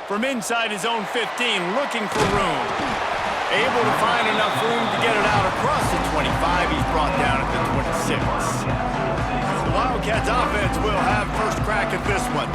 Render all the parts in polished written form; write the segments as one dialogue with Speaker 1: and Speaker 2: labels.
Speaker 1: From inside his own 15, looking for room. Able to find enough room to get it out across the 25. He's brought down at the 26. The Wildcats offense will have first crack at this one.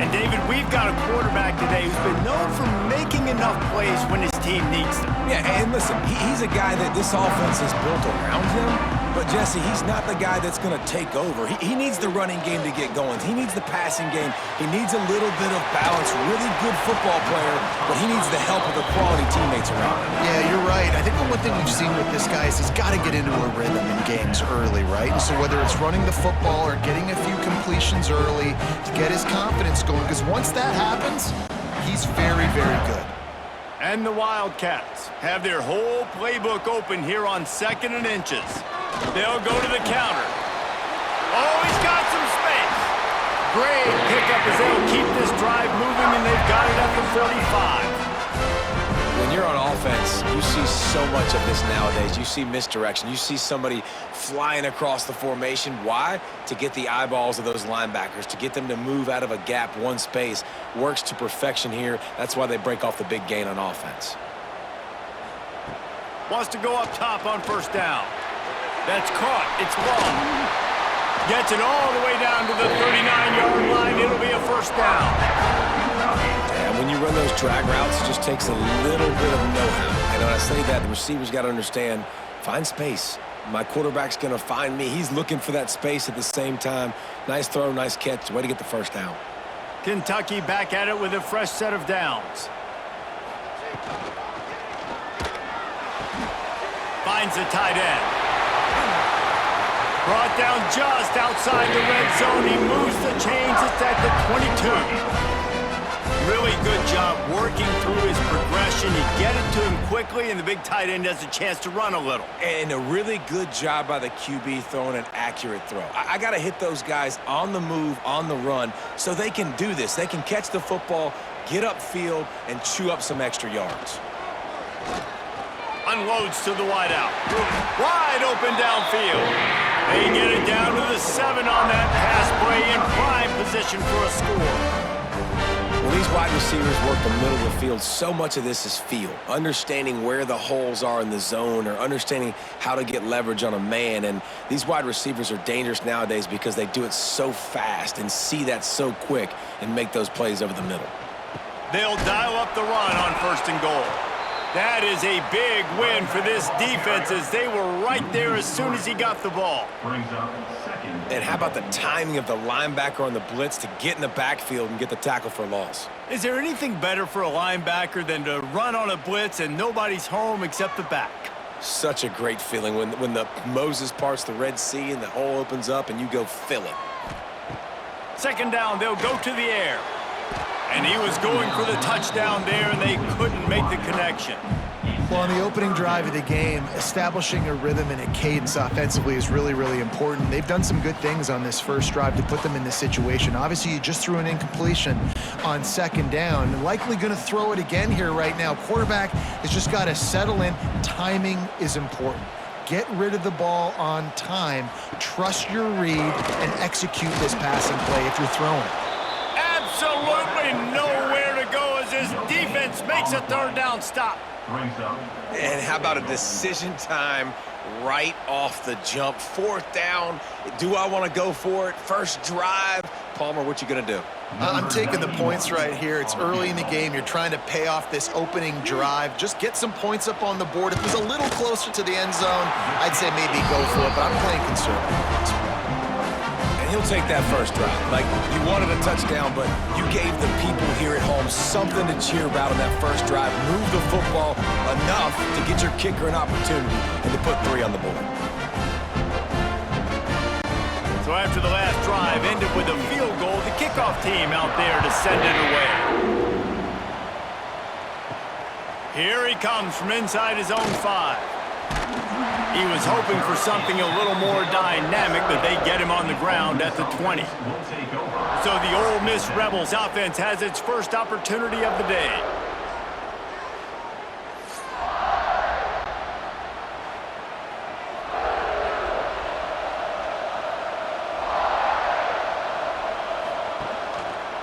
Speaker 1: And David, we've got a quarterback today who's been known for making enough plays when his team needs them.
Speaker 2: Yeah, and listen, he's a guy that this offense is built around him. But, Jesse, he's not the guy that's going to take over. He needs the running game to get going. He needs the passing game. He needs a little bit of balance. Really good football player, but he needs the help of the quality teammates around him.
Speaker 3: Yeah, you're right. I think the one thing we've seen with this guy is he's got to get into a rhythm in games early, right? And so whether it's running the football or getting a few completions early to get his confidence going, because once that happens, he's very, very good.
Speaker 1: And the Wildcats have their whole playbook open here on 2nd and inches. They'll go to the counter. Oh, he's got some space. Great pickup as they'll keep this drive moving, and they've got it at the 45.
Speaker 2: When you're on offense, you see so much of this nowadays. You see misdirection. You see somebody flying across the formation. Why? To get the eyeballs of those linebackers, to get them to move out of a gap, one space. Works to perfection here. That's why they break off the big gain on offense.
Speaker 1: Wants to go up top on first down. That's caught. It's long. Gets it all the way down to the 39-yard line. It'll be a first down.
Speaker 2: And when you run those drag routes, it just takes a little bit of know-how. And when I say that, the receiver's got to understand, find space. My quarterback's going to find me. He's looking for that space at the same time. Nice throw, nice catch. Way to get the first down.
Speaker 1: Kentucky back at it with a fresh set of downs. Finds the tight end. Brought down just outside the red zone. He moves the chains. It's at the 22. Really good job working through his progression. You get it to him quickly, and the big tight end has a chance to run a little.
Speaker 2: And a really good job by the QB throwing an accurate throw. I got to hit those guys on the move, on the run, so they can do this. They can catch the football, get upfield, and chew up some extra yards.
Speaker 1: Unloads to the wideout. Wide open downfield. They get it down to the 7 on that pass play in prime position for a score.
Speaker 2: When these wide receivers work the middle of the field, so much of this is feel. Understanding where the holes are in the zone or understanding how to get leverage on a man. And these wide receivers are dangerous nowadays because they do it so fast and see that so quick and make those plays over the middle.
Speaker 1: They'll dial up the run on 1st and goal. That is a big win for this defense as they were right there as soon as he got the ball.
Speaker 2: And how about the timing of the linebacker on the blitz to get in the backfield and get the tackle for a loss?
Speaker 1: Is there anything better for a linebacker than to run on a blitz and nobody's home except the back?
Speaker 2: Such a great feeling when the Moses parts the Red Sea and the hole opens up and you go fill it.
Speaker 1: 2nd down, they'll go to the air. And he was going for the touchdown there, and they couldn't make the connection.
Speaker 3: Well, on the opening drive of the game, establishing a rhythm and a cadence offensively is really, really important. They've done some good things on this first drive to put them in this situation. Obviously, you just threw an incompletion on 2nd down. And likely going to throw it again here right now. Quarterback has just got to settle in. Timing is important. Get rid of the ball on time. Trust your read and execute this passing play if you're throwing.
Speaker 1: Absolutely nowhere to go as his defense makes a 3rd down stop.
Speaker 2: And how about a decision time right off the jump? 4th down. Do I want to go for it? First drive. Palmer, what you going to do?
Speaker 3: I'm taking the points right here. It's early in the game. You're trying to pay off this opening drive. Just get some points up on the board. If it was a little closer to the end zone, I'd say maybe go for it, but I'm playing conservative.
Speaker 2: He'll take that first drive. Like, you wanted a touchdown, but you gave the people here at home something to cheer about on that first drive. Move the football enough to get your kicker an opportunity and to put 3 on the board.
Speaker 1: So after the last drive ended with a field goal, the kickoff team out there to send it away. Here he comes from inside his own 5. He was hoping for something a little more dynamic, but they get him on the ground at the 20. So the Ole Miss Rebels offense has its first opportunity of the day.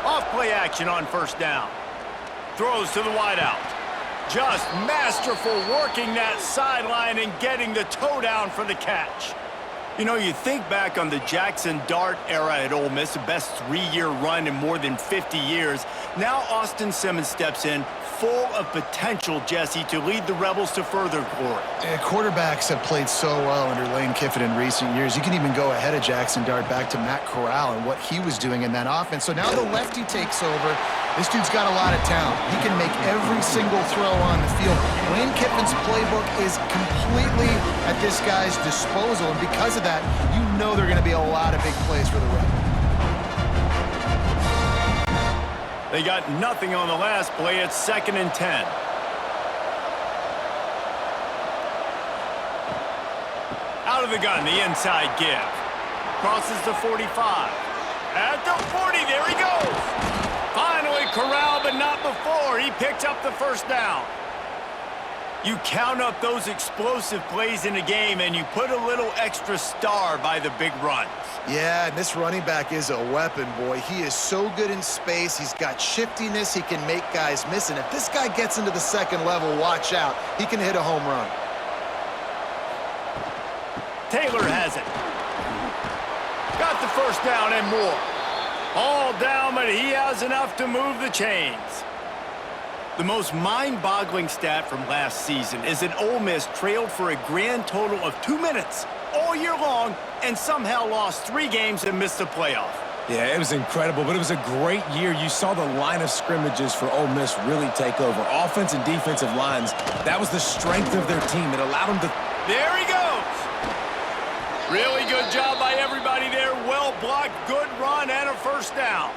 Speaker 1: Off play action on 1st down. throws to the wideout. Just masterful working that sideline and getting the toe down for the catch. You know, you think back on the Jackson Dart era at Ole Miss, the best 3-year run in more than 50 years. Now Austin Simmons steps in, full of potential, Jesse, to lead the Rebels to further glory.
Speaker 3: Quarterbacks have played so well under Lane Kiffin in recent years. You can even go ahead of Jackson Dart back to Matt Corral and what he was doing in that offense. So now the lefty takes over. This dude's got a lot of talent. He can make every single throw on the field. Lane Kiffin's playbook is completely at this guy's disposal, and because of that, you know there are going to be a lot of big plays for the Rebels.
Speaker 1: They got nothing on the last play. It's 2nd and 10. Out of the gun, the inside give. Crosses the 45. At the 40, there he goes. Finally corralled, but not before. He picked up the first down. You count up those explosive plays in a game, and you put a little extra star by the big runs.
Speaker 3: Yeah, and this running back is a weapon, boy. He is so good in space. He's got shiftiness. He can make guys miss. And if this guy gets into the second level, watch out. He can hit a home run.
Speaker 1: Taylor has it. Got the first down and more. All down, but he has enough to move the chains. The most mind-boggling stat from last season is that Ole Miss trailed for a grand total of 2 minutes all year long and somehow lost 3 games and missed the playoff.
Speaker 2: Yeah, it was incredible, but it was a great year. You saw the line of scrimmages for Ole Miss really take over. Offense and defensive lines, that was the strength of their team. It allowed them to...
Speaker 1: There he goes. Really good job by everybody there. Well blocked, good run, and a first down.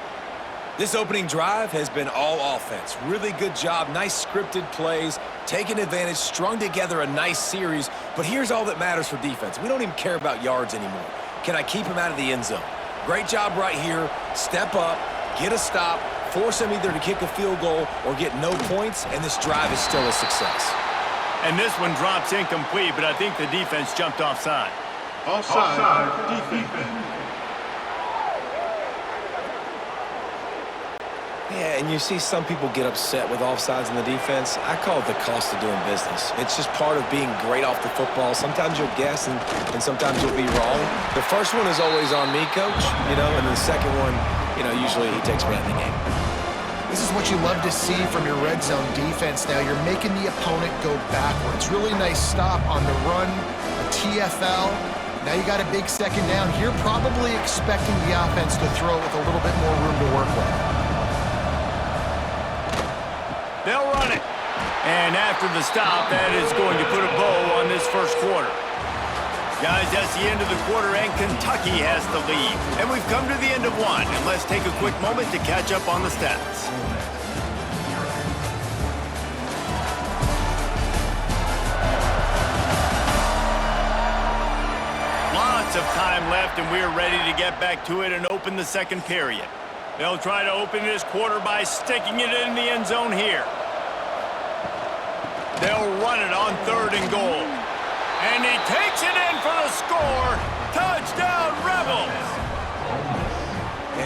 Speaker 2: This opening drive has been all offense. Really good job, nice scripted plays, taking advantage, strung together a nice series. But here's all that matters for defense. We don't even care about yards anymore. Can I keep him out of the end zone? Great job right here. Step up, get a stop, force him either to kick a field goal or get no points, and this drive is still a success.
Speaker 1: And this one drops incomplete, but I think the defense jumped offside.
Speaker 4: Offside, defense.
Speaker 2: Yeah, and you see some people get upset with offsides in the defense. I call it the cost of doing business. It's just part of being great off the football. Sometimes you'll guess and sometimes you'll be wrong. The first one is always on me, Coach, and the second one, usually he takes me out of the game.
Speaker 3: This is what you love to see from your red zone defense now. You're making the opponent go backwards. Really nice stop on the run, a TFL. Now you got a big second down here, probably expecting the offense to throw with a little bit more room to work with.
Speaker 1: They'll run it. And after the stop, that is going to put a bow on this first quarter. Guys, that's the end of the quarter, and Kentucky has the lead. And we've come to the end of one, and let's take a quick moment to catch up on the stats. Lots of time left, and we're ready to get back to it and open the second period. They'll try to open this quarter by sticking it in the end zone here. They'll run it on 3rd and goal. And he takes it in for the score. Touchdown, Rebels!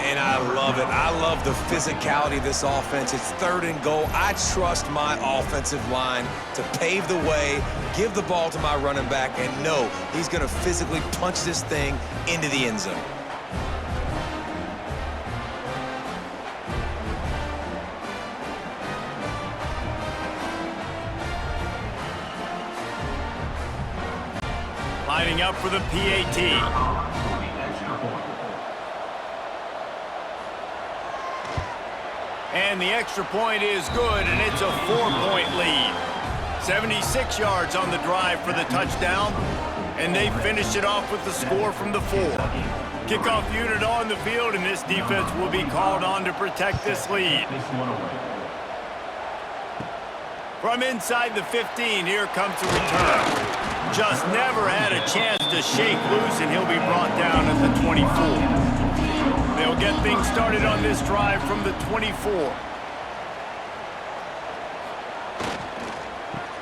Speaker 2: And I love it. I love the physicality of this offense. It's 3rd and goal. I trust my offensive line to pave the way, give the ball to my running back, and know he's going to physically punch this thing into the end zone.
Speaker 1: Lining up for the PAT. And the extra point is good, and it's a 4-point lead. 76 yards on the drive for the touchdown, and they finished it off with the score from the 4. Kickoff unit on the field, and this defense will be called on to protect this lead. From inside the 15, here comes the return. Just never had a chance to shake loose, and he'll be brought down at the 24. They'll get things started on this drive from the 24.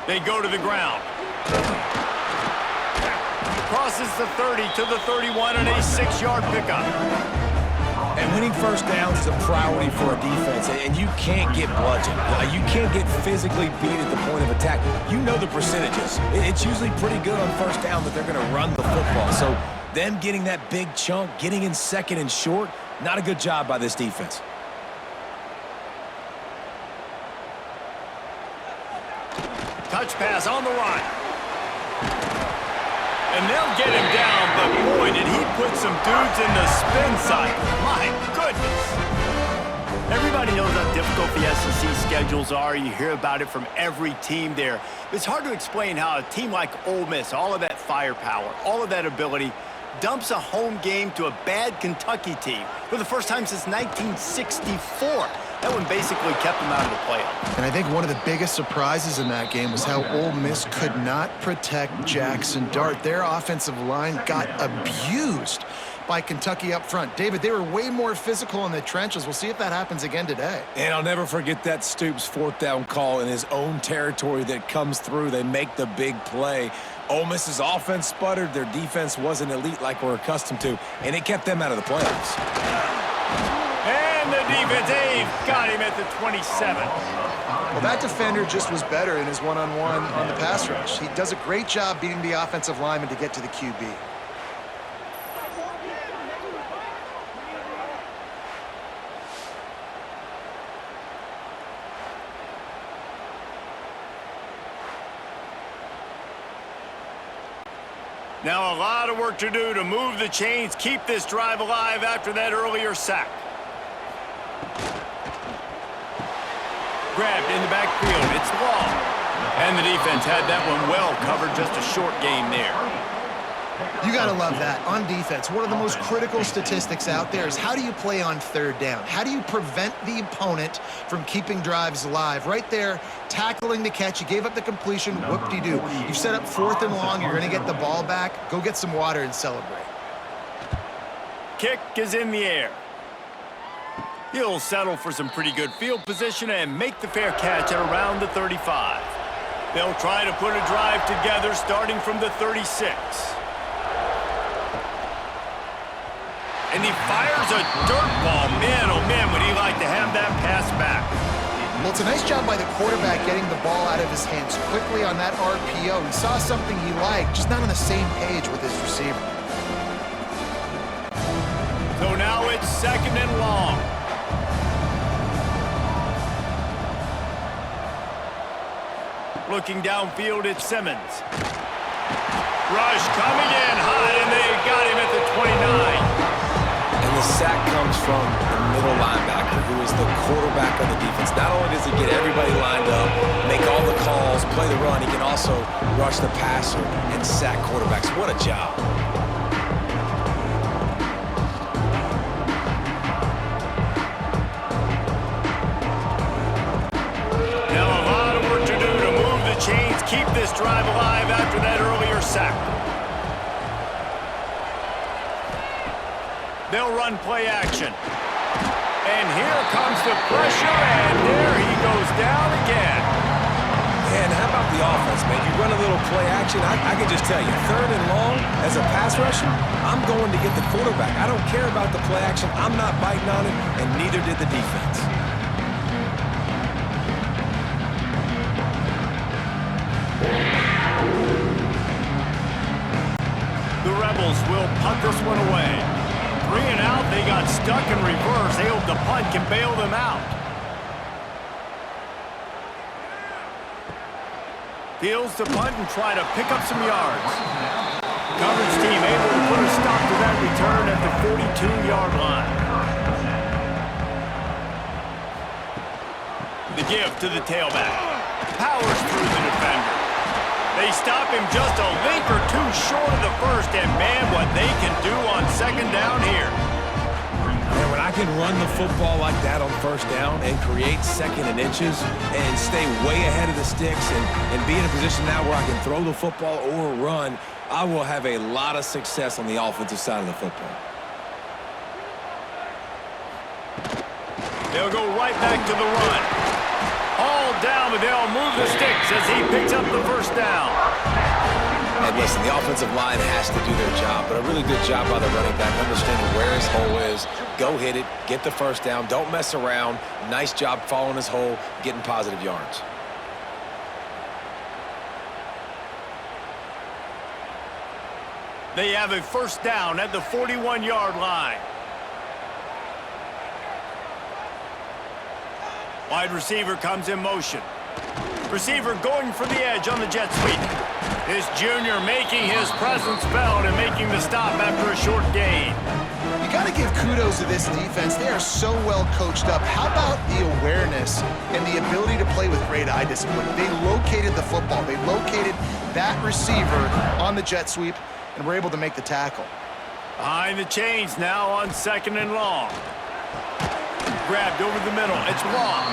Speaker 1: They go to the ground. Crosses the 30 to the 31 and a 6-yard pickup.
Speaker 2: And winning first downs is a priority for a defense, and you can't get bludgeoned. You can't get physically beat at the point of attack. You know the percentages. It's usually pretty good on first down that they're going to run the football. So them getting that big chunk, getting in second and short, not a good job by this defense.
Speaker 1: Touch pass on the run. And they'll get him down, but boy, did he put some dudes in the spin cycle. My goodness. Everybody knows how difficult the SEC schedules are. You hear about it from every team there. It's hard to explain how a team like Ole Miss, all of that firepower, all of that ability, dumps a home game to a bad Kentucky team for the first time since 1964. That one basically kept them out of the playoffs.
Speaker 3: And I think one of the biggest surprises in that game was how Ole Miss could not protect Jackson Dart. Their offensive line got abused by Kentucky up front. David, they were way more physical in the trenches. We'll see if that happens again today.
Speaker 2: And I'll never forget that Stoops fourth down call in his own territory that comes through. They make the big play. Ole Miss's offense sputtered. Their defense wasn't elite like we're accustomed to, and it kept them out of the playoffs.
Speaker 1: And the defense, Dave, got him at the 27.
Speaker 3: Well, that defender just was better in his one-on-one on the pass rush. He does a great job beating the offensive lineman to get to the QB.
Speaker 1: Now a lot of work to do to move the chains, keep this drive alive after that earlier sack. Grabbed in the backfield, it's long. And the defense had that one well covered, just a short game there.
Speaker 3: You got to love that. On defense, one of the most critical statistics out there is how do you play on third down? How do you prevent the opponent from keeping drives alive? Right there, tackling the catch. You gave up the completion. Whoop-de-doo. You've set up fourth and long. You're going to get the ball back. Go get some water and celebrate.
Speaker 1: Kick is in the air. He'll settle for some pretty good field position and make the fair catch at around the 35. They'll try to put a drive together starting from the 36. And he fires a dirt ball. Man, oh man, would he like to have that pass back.
Speaker 3: Well, it's a nice job by the quarterback getting the ball out of his hands quickly on that RPO. He saw something he liked, just not on the same page with his receiver.
Speaker 1: So now it's second and long. Looking downfield, it's Simmons. Rush coming in hot, and they got him at the 29.
Speaker 2: And the sack comes from the middle linebacker, who is the quarterback of the defense. Not only does he get everybody lined up, make all the calls, play the run, he can also rush the passer and sack quarterbacks. What a job.
Speaker 1: Now a lot of work to do to move the chains, keep this drive alive after that earlier sack. They'll run play action. And here comes the pressure, and there he goes down again.
Speaker 2: And how about the offense, man? You run a little play action. I can just tell you, third and long, as a pass rusher, I'm going to get the quarterback. I don't care about the play action. I'm not biting on it, and neither did the defense.
Speaker 1: The Rebels will punt this one away. 3 and out, they got stuck in reverse. They hope the punt can bail them out. Fields the punt and try to pick up some yards. Coverage team able to put a stop to that return at the 42-yard line. The give to the tailback. Powers through the defender. They stop him just a link or two short of the first, and man, what they can do on second down here.
Speaker 2: And when I can run the football like that on first down and create second and inches and stay way ahead of the sticks and be in a position now where I can throw the football or run, I will have a lot of success on the offensive side of the football.
Speaker 1: They'll go right back to the run. All down, but they'll move the sticks as he picks up the first down.
Speaker 2: And listen, the offensive line has to do their job, but a really good job by the running back, understanding where his hole is. Go hit it, get the first down, don't mess around. Nice job following his hole, getting positive yards.
Speaker 1: They have a first down at the 41-yard line. Wide receiver comes in motion. Receiver going for the edge on the jet sweep. This junior making his presence felt and making the stop after a short gain.
Speaker 3: You got to give kudos to this defense. They are so well coached up. How about the awareness and the ability to play with great eye discipline? They located the football. They located that receiver on the jet sweep and were able to make the tackle.
Speaker 1: Behind the chains now on 2nd and long. Grabbed over the middle. It's long.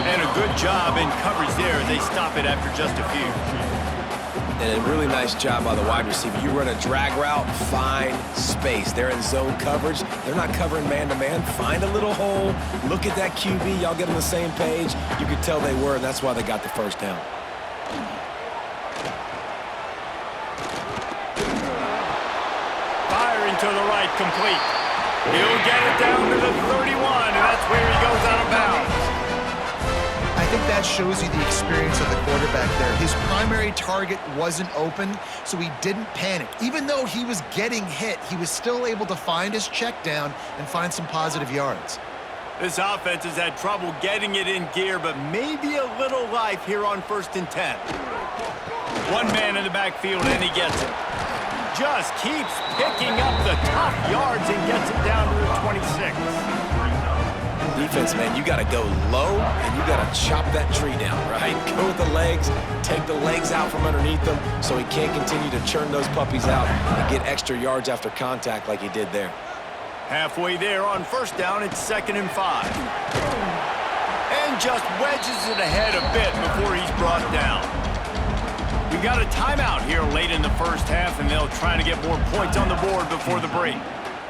Speaker 1: And a good job in coverage there. They stop it after just a few.
Speaker 2: And a really nice job by the wide receiver. You run a drag route, find space. They're in zone coverage. They're not covering man-to-man. Find a little hole. Look at that QB. Y'all get on the same page. You could tell they were, and that's why they got the first down.
Speaker 1: Firing to the right, complete. He'll get it down to the 31, and that's where he goes out of bounds.
Speaker 3: I think that shows you the experience of the quarterback there. His primary target wasn't open, so he didn't panic. Even though he was getting hit, he was still able to find his check down and find some positive yards.
Speaker 1: This offense has had trouble getting it in gear, but maybe a little life here on 1st and 10. One man in the backfield, and he gets it. Just keeps picking up the tough yards and gets it down to the 26.
Speaker 2: Defense, man, you got to go low, and you got to chop that tree down, right? Go with the legs, take the legs out from underneath them so he can't continue to churn those puppies out and get extra yards after contact like he did there.
Speaker 1: Halfway there on 1st down, it's 2nd and 5. And just wedges it ahead a bit before he's brought down. We got a timeout here late in the first half, and they'll try to get more points on the board before the break.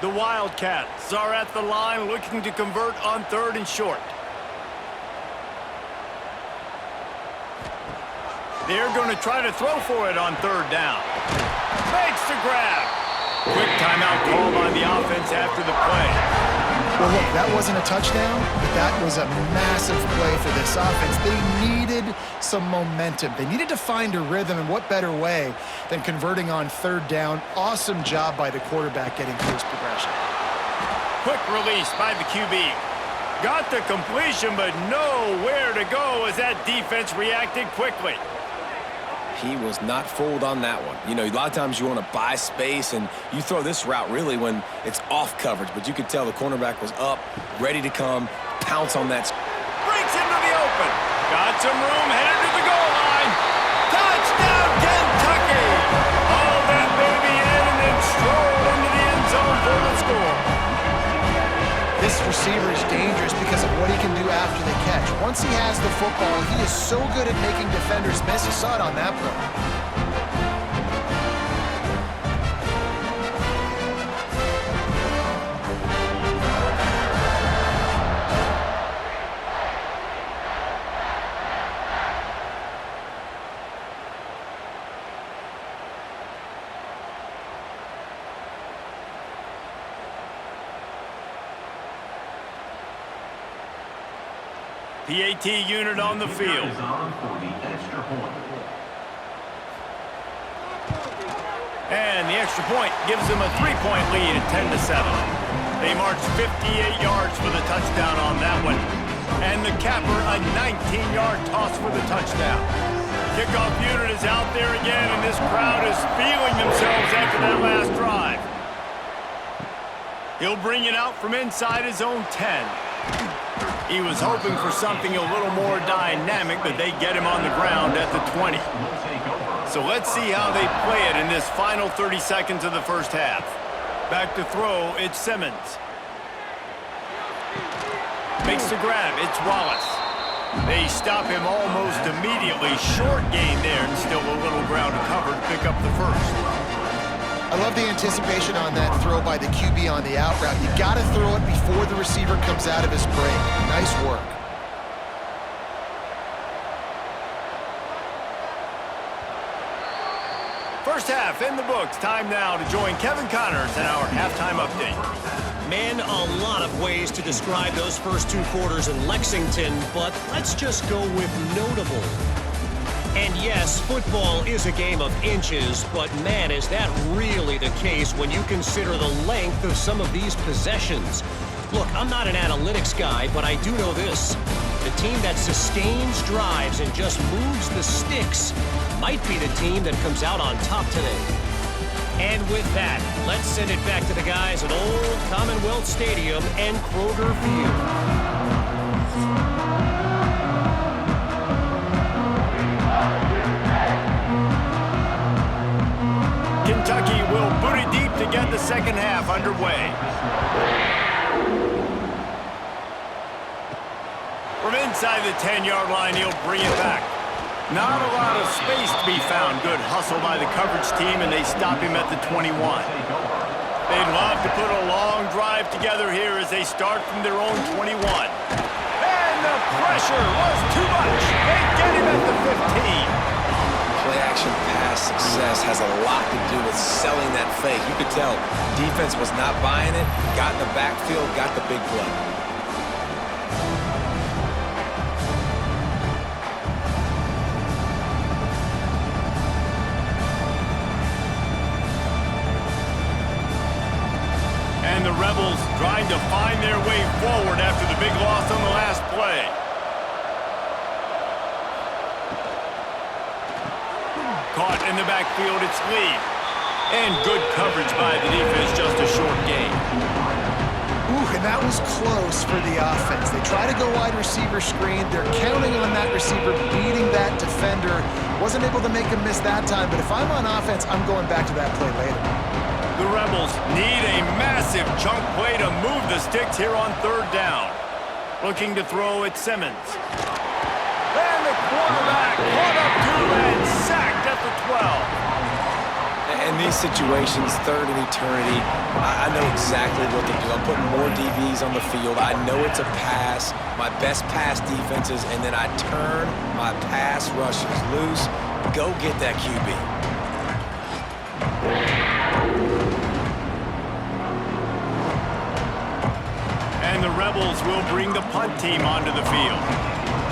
Speaker 1: The Wildcats are at the line looking to convert on 3rd and short. They're going to try to throw for it on 3rd down. Makes the grab. Quick timeout call by the offense after the play.
Speaker 3: Well, look, that wasn't a touchdown, but that was a massive play for this offense. They needed some momentum. They needed to find a rhythm, and what better way than converting on 3rd down. Awesome job by the quarterback getting through his progression.
Speaker 1: Quick release by the QB. Got the completion, but nowhere to go as that defense reacted quickly.
Speaker 2: He was not fooled on that one. You know, a lot of times you want to buy space, and you throw this route really when it's off coverage, but you could tell the cornerback was up, ready to come, pounce on that.
Speaker 1: Breaks into the open. Got some room, headed to the goal line. Touchdown, Kentucky! All that baby in and then strolled into the end zone for the score.
Speaker 3: This receiver is dangerous because of what he can do after the catch. Once he has the football, he is so good at making defenders miss. You saw it on that play.
Speaker 1: PAT unit on the field. And the extra point gives them a 3-point lead at 10-7. They march 58 yards for the touchdown on that one. And the capper, a 19-yard toss for the touchdown. Kickoff unit is out there again, and this crowd is feeling themselves after that last drive. He'll bring it out from inside his own 10. He was hoping for something a little more dynamic, but they get him on the ground at the 20. So let's see how they play it in this final 30 seconds of the first half. Back to throw, it's Simmons. Makes the grab, it's Wallace. They stop him almost immediately. Short gain there, and still a little ground to cover to pick up the first.
Speaker 3: I love the anticipation on that throw by the QB on the out route. You got to throw it before the receiver comes out of his break. Nice work.
Speaker 1: First half in the books. Time now to join Kevin Connors in our halftime update.
Speaker 5: Man, a lot of ways to describe those first 2 quarters in Lexington, but let's just go with notable. And yes, football is a game of inches, but man, is that really the case when you consider the length of some of these possessions. Look, I'm not an analytics guy, but I do know this. The team that sustains drives and just moves the sticks might be the team that comes out on top today. And with that, let's send it back to the guys at Old Commonwealth Stadium and Kroger Field.
Speaker 1: Kentucky will boot it deep to get the second half underway. From inside the 10-yard line, he'll bring it back. Not a lot of space to be found. Good hustle by the coverage team, and they stop him at the 21. They'd love to put a long drive together here as they start from their own 21. And the pressure was too much. They get him at the 15.
Speaker 2: Play-action pass success has a lot to do with selling that fake. You could tell defense was not buying it, got in the backfield, got the big play.
Speaker 1: And the Rebels trying to find their way forward after the big loss on the last play. Caught in the backfield, it's Lee. And good coverage by the defense, just a short gain.
Speaker 3: Ooh, and that was close for the offense. They try to go wide receiver screen. They're counting on that receiver beating that defender. Wasn't able to make him miss that time, but if I'm on offense, I'm going back to that play later.
Speaker 1: The Rebels need a massive chunk play to move the sticks here on third down. Looking to throw at Simmons. And the quarterback caught up to and sacked at the 12.
Speaker 2: In these situations, third and eternity, I know exactly what to do. I'm putting more DBs on the field. I know it's a pass, my best pass defenses, and then I turn my pass rushers loose. Go get that QB.
Speaker 1: And the Rebels will bring the punt team onto the field.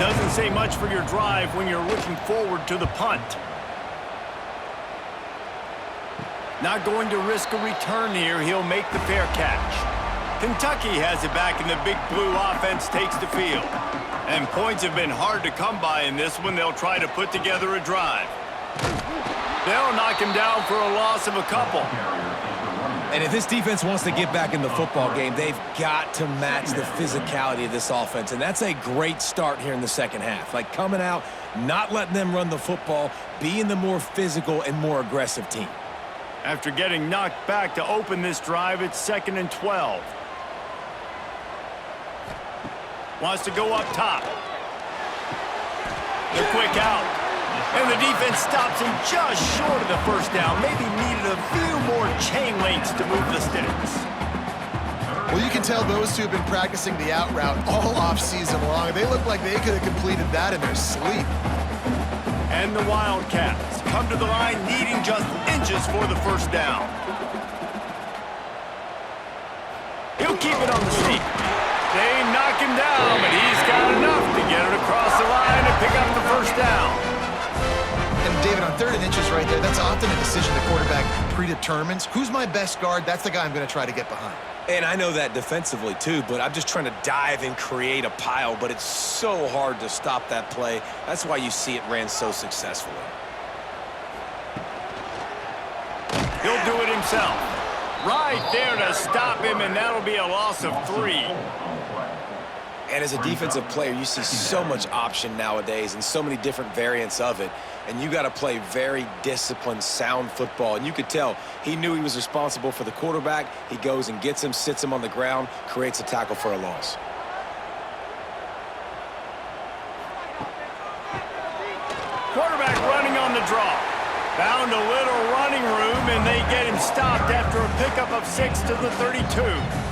Speaker 1: Doesn't say much for your drive when you're looking forward to the punt. Not going to risk a return here. He'll make the fair catch. Kentucky has it back, and the Big Blue offense takes the field. And points have been hard to come by in this one. They'll try to put together a drive. They'll knock him down for a loss of a couple.
Speaker 2: And if this defense wants to get back in the football game, they've got to match the physicality of this offense. And that's a great start here in the second half. Like coming out, not letting them run the football, being the more physical and more aggressive team.
Speaker 1: After getting knocked back to open this drive, it's 2nd and 12. Wants to go up top. The quick out. And the defense stops him just short of the first down. Maybe needed a few more chain links to move the sticks.
Speaker 3: Well, you can tell those two have been practicing the out route all off-season long. They look like they could have completed that in their sleep.
Speaker 1: And the Wildcats come to the line needing just inches for the first down. He'll keep it on the sneak. They knock him down, but he's got enough to get it across the line and pick up the first down.
Speaker 3: And David, on 3rd and inches right there, that's often a decision the quarterback predetermines. Who's my best guard? That's the guy I'm going to try to get behind.
Speaker 2: And I know that defensively too, but I'm just trying to dive and create a pile, but it's so hard to stop that play. That's why you see it ran so successfully.
Speaker 1: He'll do it himself. Right there to stop him, and that'll be a loss of 3.
Speaker 2: And as a defensive player, you see so much option nowadays and so many different variants of it. And you got to play very disciplined, sound football. And you could tell he knew he was responsible for the quarterback. He goes and gets him, sits him on the ground, creates a tackle for a loss.
Speaker 1: Quarterback running on the draw. Found a little running room, and they get him stopped after a pickup of 6 to the 32.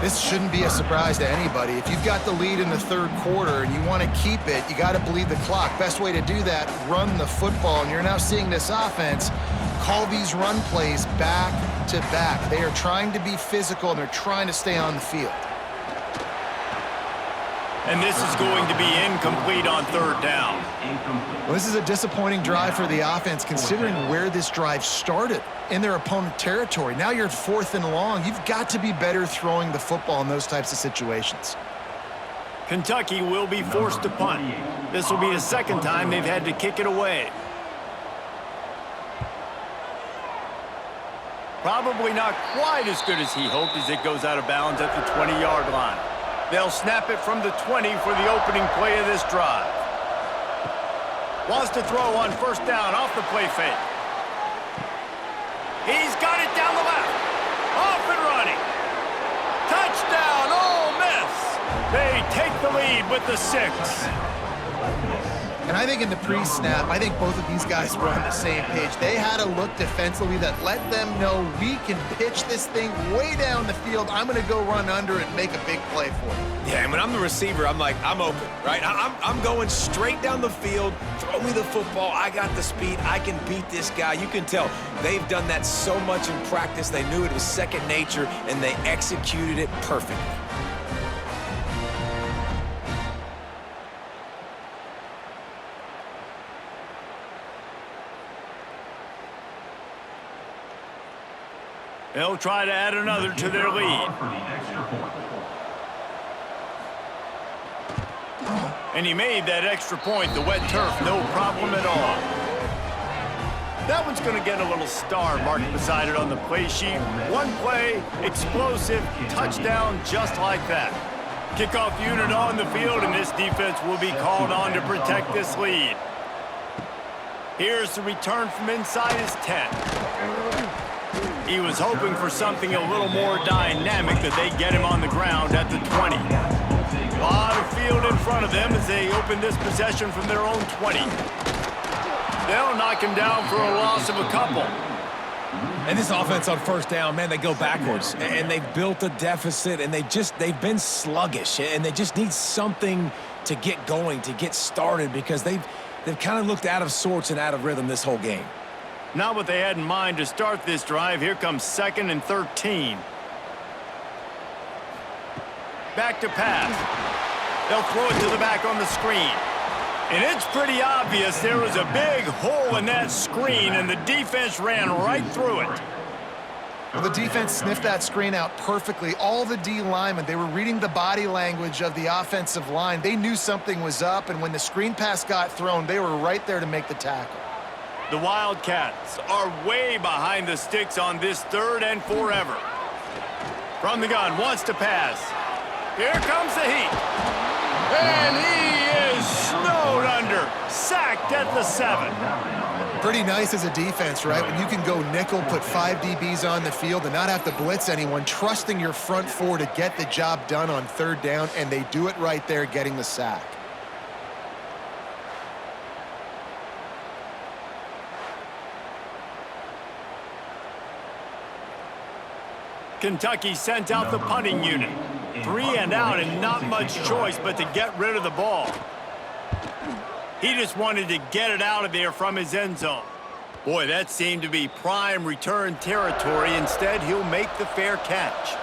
Speaker 3: This shouldn't be a surprise to anybody. If you've got the lead in the 3rd quarter and you want to keep it, you got to bleed the clock. Best way to do that, run the football. And you're now seeing this offense call these run plays back to back. They are trying to be physical, and they're trying to stay on the field.
Speaker 1: And this is going to be incomplete on third down.
Speaker 3: Well, this is a disappointing drive for the offense, considering where this drive started in their opponent territory. Now you're at 4th and long. You've got to be better throwing the football in those types of situations.
Speaker 1: Kentucky will be forced to punt. This will be the second time they've had to kick it away. Probably not quite as good as he hoped as it goes out of bounds at the 20-yard line. They'll snap it from the 20 for the opening play of this drive. Wants to throw on first down off the play fake. He's got it down the left. Off and running. Touchdown, Ole Miss. They take the lead with the 6.
Speaker 3: And I think in the pre-snap, I think both of these guys were on the same page. They had a look defensively that let them know we can pitch this thing way down the field. I'm going to go run under and make a big play for you.
Speaker 2: Yeah, and when I'm the receiver, I'm like, I'm open, right? I'm going straight down the field. Throw me the football. I got the speed. I can beat this guy. You can tell they've done that so much in practice. They knew it was second nature, and they executed it perfectly.
Speaker 1: They'll try to add another to their lead. And he made that extra point, the wet turf, no problem at all. That one's going to get a little star marked beside it on the play sheet. One play, explosive, touchdown just like that. Kickoff unit on the field, and this defense will be called on to protect this lead. Here's the return from inside his 10. He was hoping for something a little more dynamic, that they get him on the ground at the 20. A lot of field in front of them as they open this possession from their own 20. They'll knock him down for a loss of a couple.
Speaker 2: And this offense on first down, man, they go backwards. And they've built a deficit, and they've been sluggish. And they just need something to get going, to get started, because they've kind of looked out of sorts and out of rhythm this whole game.
Speaker 1: Not what they had in mind to start this drive. Here comes 2nd and 13. Back to pass. They'll throw it to the back on the screen. And it's pretty obvious there was a big hole in that screen, and the defense ran right through it.
Speaker 3: Well, the defense sniffed that screen out perfectly. All the D linemen, they were reading the body language of the offensive line. They knew something was up, and when the screen pass got thrown, they were right there to make the tackle.
Speaker 1: The Wildcats are way behind the sticks on this 3rd and forever. From the gun, wants to pass. Here comes the heat. And he is snowed under. Sacked at the 7.
Speaker 3: Pretty nice as a defense, right? When you can go nickel, put 5 DBs on the field and not have to blitz anyone, trusting your front 4 to get the job done on 3rd down, and they do it right there, getting the sack.
Speaker 1: Kentucky sent out the punting unit. 3 and out, and not much choice but to get rid of the ball. He just wanted to get it out of there from his end zone. Boy, that seemed to be prime return territory. Instead, he'll make the fair catch.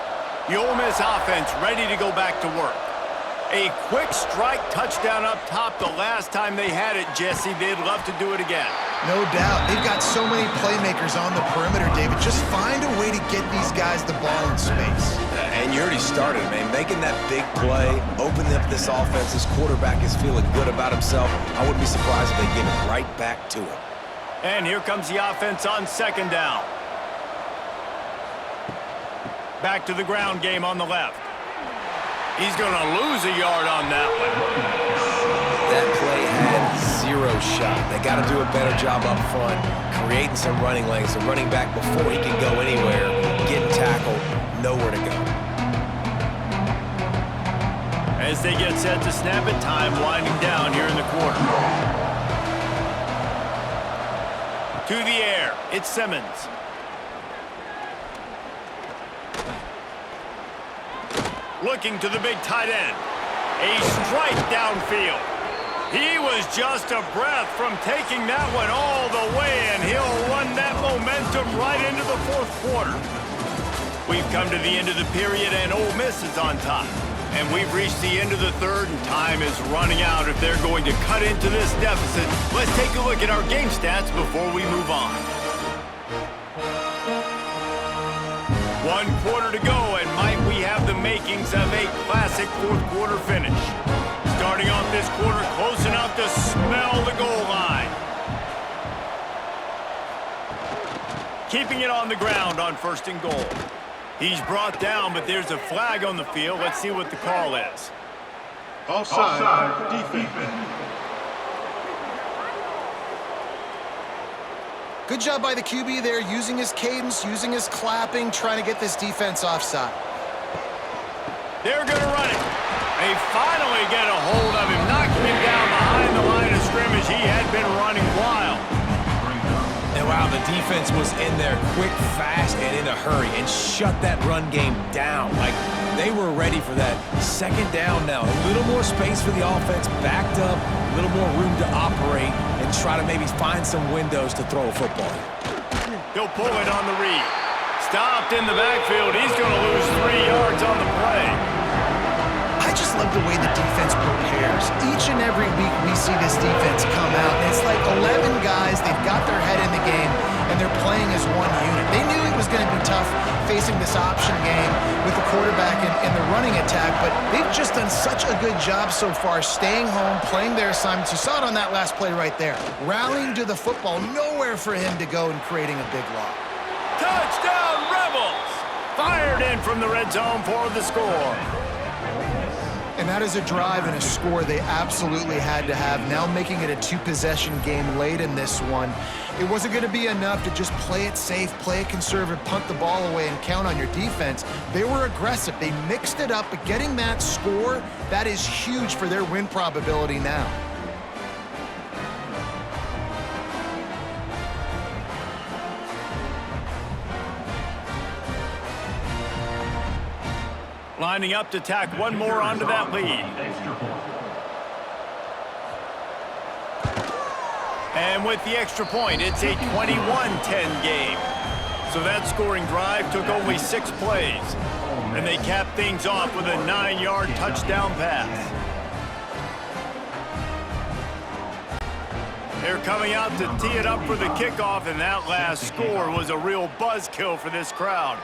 Speaker 1: The Ole Miss offense ready to go back to work. A quick strike touchdown up top the last time they had it, Jesse. They'd love to do it again.
Speaker 3: No doubt. They've got so many playmakers on the perimeter, David. Just find a way to get these guys the ball in space.
Speaker 2: And you already started, man. Making that big play, opening up this offense. This quarterback is feeling good about himself. I wouldn't be surprised if they give it right back to him.
Speaker 1: And here comes the offense on 2nd down. Back to the ground game on the left. He's going to lose a yard on that one.
Speaker 2: That play had 0 shot. They got to do a better job up front, creating some running lanes. The running back, before he can go anywhere, getting tackled, nowhere to go.
Speaker 1: As they get set to snap it, time winding down here in the quarter. To the air, it's Simmons. Looking to the big tight end. A strike downfield. He was just a breath from taking that one all the way, and he'll run that momentum right into the fourth quarter. We've come to the end of the period, and Ole Miss is on top. And we've reached the end of the third, and time is running out if they're going to cut into this deficit. Let's take a look at our game stats before we move on. 1 quarter to go, and might we have the makings of a classic fourth quarter finish. Starting off this quarter close enough to smell the goal line. Keeping it on the ground on 1st and goal. He's brought down, but there's a flag on the field. Let's see what the call is.
Speaker 4: Offside, defense.
Speaker 3: Good job by the QB there, using his cadence, using his clapping, trying to get this defense offside.
Speaker 1: They're going to run it. They finally get a hold of him, knocking him down behind the line of scrimmage. He had been running wild.
Speaker 2: And wow, the defense was in there quick, fast, and in a hurry and shut that run game down. Like, they were ready for that. 2nd down now. A little more space for the offense, backed up, a little more room to operate and try to maybe find some windows to throw a football.
Speaker 1: He'll pull it on the read. Stopped in the backfield. He's going to lose 3 yards on the play.
Speaker 3: I just love the way the defense prepares. Each and every week we see this defense come out, and it's like 11 guys, they've got their head in the game, and they're playing as one unit. They knew it was going to be tough facing this option game with the quarterback and the running attack, but they've just done such a good job so far staying home, playing their assignments. You saw it on that last play right there. Rallying to the football, nowhere for him to go and creating a big loss.
Speaker 1: Touchdown, Rebels! Fired in from the red zone for the score.
Speaker 3: And that is a drive and a score they absolutely had to have. Now making it a 2-possession game late in this one. It wasn't going to be enough to just play it safe, play it conservative, punt the ball away, and count on your defense. They were aggressive. They mixed it up, but getting that score, that is huge for their win probability now.
Speaker 1: Lining up to tack one more onto that lead. And with the extra point, it's a 21-10 game. So that scoring drive took only 6 plays. And they capped things off with a 9-yard touchdown pass. They're coming out to tee it up for the kickoff, and that last score was a real buzzkill for this crowd.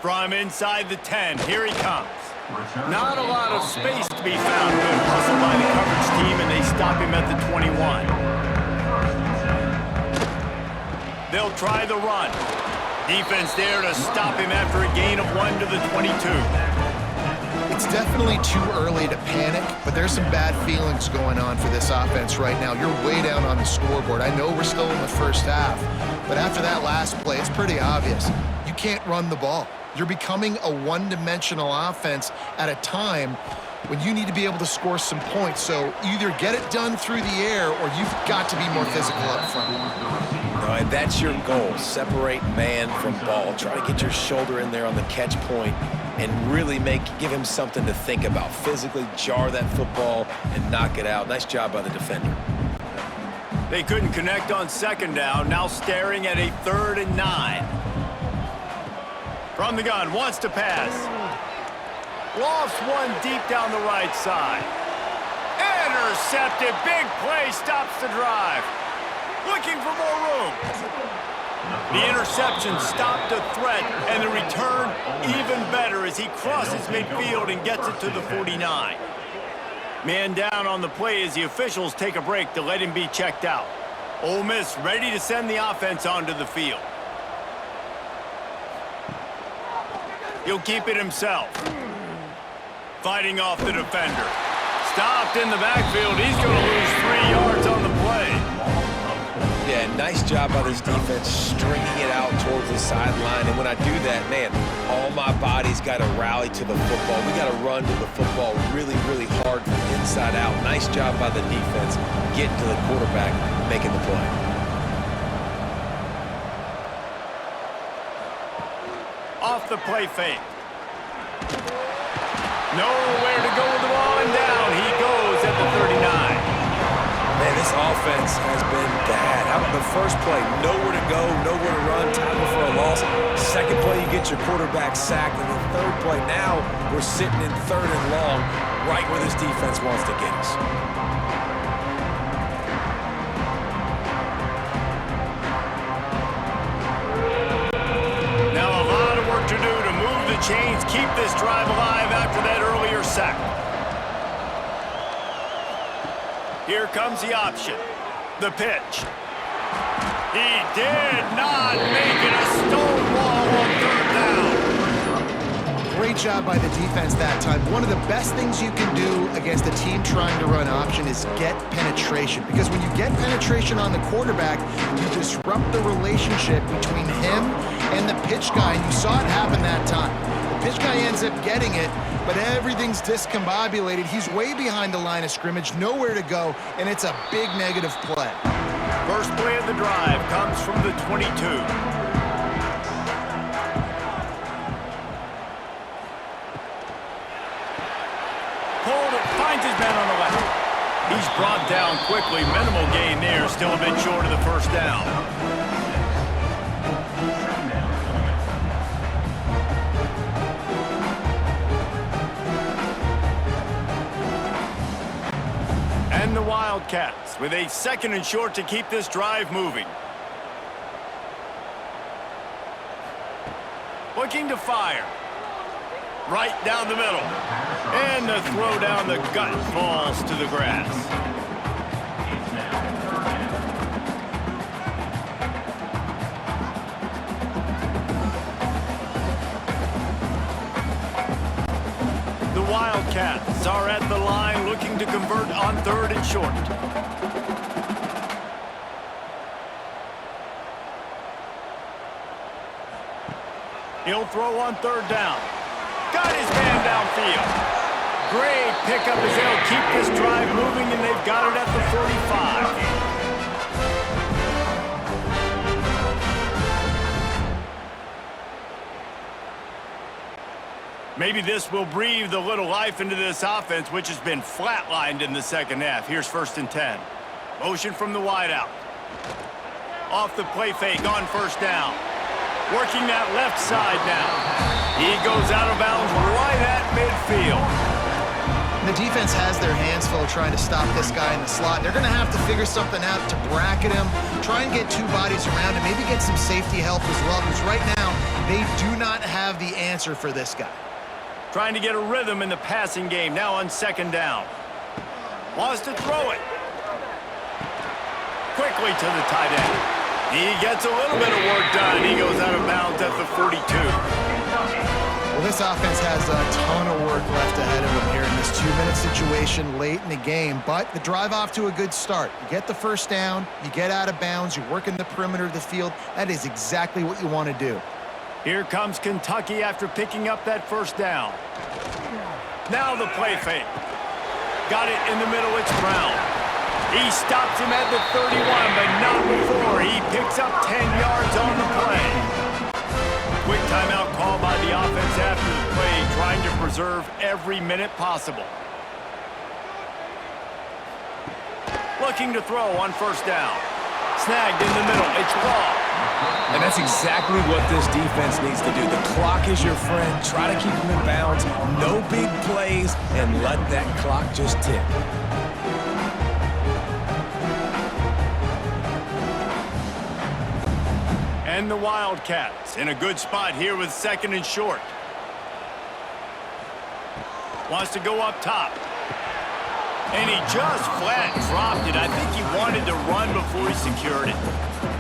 Speaker 1: From inside the 10, here he comes. Not a lot of space to be found. Good hustle by the coverage team, and they stop him at the 21. They'll try the run. Defense there to stop him after a gain of 1 to the 22.
Speaker 3: It's definitely too early to panic, but there's some bad feelings going on for this offense right now. You're way down on the scoreboard. I know we're still in the first half, but after that last play, it's pretty obvious. You can't run the ball. You're becoming a one-dimensional offense at a time when you need to be able to score some points. So either get it done through the air or you've got to be more physical up front.
Speaker 2: And that's your goal. Separate man from ball. Try to get your shoulder in there on the catch point and really give him something to think about. Physically jar that football and knock it out. Nice job by the defender.
Speaker 1: They couldn't connect on 2nd down. Now staring at a 3rd and 9. From the gun, wants to pass. Lofts one deep down the right side. Intercepted. Big play stops the drive. Looking for more room. The interception stopped a threat, and the return even better as he crosses midfield and gets it to the 49. Man down on the play as the officials take a break to let him be checked out. Ole Miss ready to send the offense onto the field. He'll keep it himself. Fighting off the defender. Stopped in the backfield. He's going to lose 3 yards on the play.
Speaker 2: Yeah, nice job by this defense stringing it out towards the sideline. And when I do that, man, all my body's got to rally to the football. We got to run to the football really, really hard from inside out. Nice job by the defense getting to the quarterback, making the play.
Speaker 1: Off the play fake. Nowhere to go with the ball, and down he goes at the 39.
Speaker 2: Man, This offense has been bad. How about the first play? Nowhere to go, nowhere to run, tackle for a loss. Second play, you get your quarterback sacked. And the third play, now we're sitting in third and long, right where this defense wants to get us.
Speaker 1: Now a lot of work to do to move the chains, keep this drive alive after that earlier sack. Here comes the option. The pitch. He did not make it a stonewall on third down.
Speaker 3: Great job by the defense that time. One of the best things you can do against a team trying to run option is get penetration. Because when you get penetration on the quarterback, you disrupt the relationship between him and the pitch guy. And you saw it happen that time. The pitch guy ends up getting it, but everything's discombobulated. He's way behind the line of scrimmage, nowhere to go, and it's a big negative play.
Speaker 1: First play of the drive comes from the 22. Pulled it, finds his man on the left. He's brought down quickly. Minimal gain there, still a bit short of the first down. And the Wildcats with a second and short to keep this drive moving. Looking to fire. Right down the middle. And the throw down the gut falls to the grass. The Wildcats are at the line looking to convert on third and short. He'll throw on third down. Got his man downfield. Great pickup as they'll keep this drive moving, and they've got it at the 45. Maybe this will breathe a little life into this offense, which has been flatlined in the second half. Here's 1st and 10. Motion from the wideout. Off the play fake on first down. Working that left side now. He goes out of bounds right at midfield.
Speaker 3: The defense has their hands full trying to stop this guy in the slot. They're going to have to figure something out to bracket him, try and get two bodies around him, maybe get some safety help as well, because right now they do not have the answer for this guy.
Speaker 1: Trying to get a rhythm in the passing game now on second down. Wants to throw it. Quickly to the tight end. He gets a little bit of work done. He goes out of bounds at the 42.
Speaker 3: Well, this offense has a ton of work left ahead of them here in this 2-minute situation late in the game, but the drive off to a good start. You get the first down, you get out of bounds, you work in the perimeter of the field. That is exactly what you want to do.
Speaker 1: Here comes Kentucky after picking up that first down. Now the play fake. Got it in the middle, it's Brown. He stops him at the 31, but not before. He picks up 10 yards on the play. Quick timeout call by the offense after the play, trying to preserve every minute possible. Looking to throw on first down. Snagged in the middle, it's Law.
Speaker 2: And that's exactly what this defense needs to do. The clock is your friend. Try to keep them in bounds. No big plays, and let that clock just tick.
Speaker 1: And the Wildcats in a good spot here with second and short. Wants to go up top. And he just flat dropped it. I think he wanted to run before he secured it.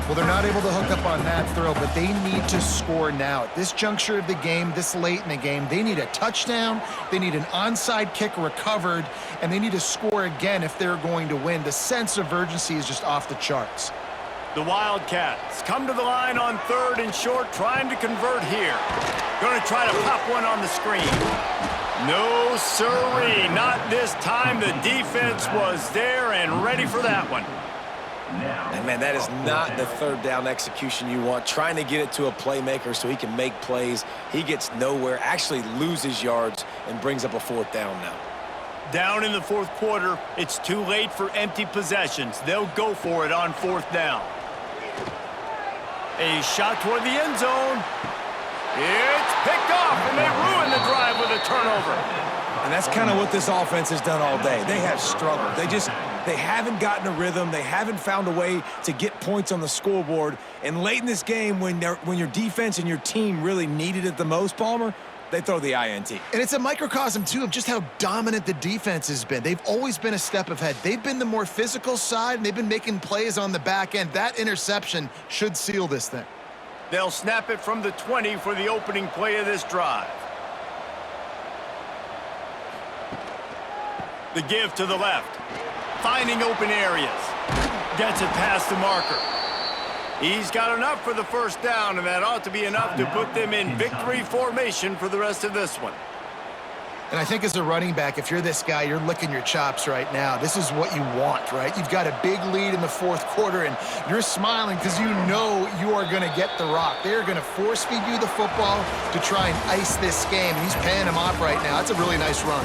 Speaker 3: Well, they're not able to hook up on that throw, but they need to score now. At this juncture of the game, this late in the game, they need a touchdown, they need an onside kick recovered, and they need to score again if they're going to win. The sense of urgency is just off the charts.
Speaker 1: The Wildcats come to the line on third and short, trying to convert here. Going to try to pop one on the screen. No sirree, not this time. The defense was there and ready for that one.
Speaker 2: And man, that is not the third down execution you want. Trying to get it to a playmaker so he can make plays. He gets nowhere, actually loses yards, and brings up a fourth down now.
Speaker 1: Down in the fourth quarter, it's too late for empty possessions. They'll go for it on fourth down. A shot toward the end zone. It's picked off, and they ruin the drive with a turnover.
Speaker 2: And that's kind of what this offense has done all day. They have struggled. They haven't gotten a rhythm. They haven't found a way to get points on the scoreboard. And late in this game, when your defense and your team really needed it the most, Palmer, they throw the INT.
Speaker 3: And it's a microcosm, too, of just how dominant the defense has been. They've always been a step ahead. They've been the more physical side, and they've been making plays on the back end. That interception should seal this thing.
Speaker 1: They'll snap it from the 20 for the opening play of this drive. The give to the left. Finding open areas. Gets it past the marker. He's got enough for the first down, and that ought to be enough to put them in victory formation for the rest of this one.
Speaker 3: And I think as a running back, if you're this guy, you're licking your chops right now. This is what you want, right? You've got a big lead in the fourth quarter, and you're smiling because you know you are going to get the rock. They're going to force feed you the football to try and ice this game. He's paying him off right now. That's a really nice run.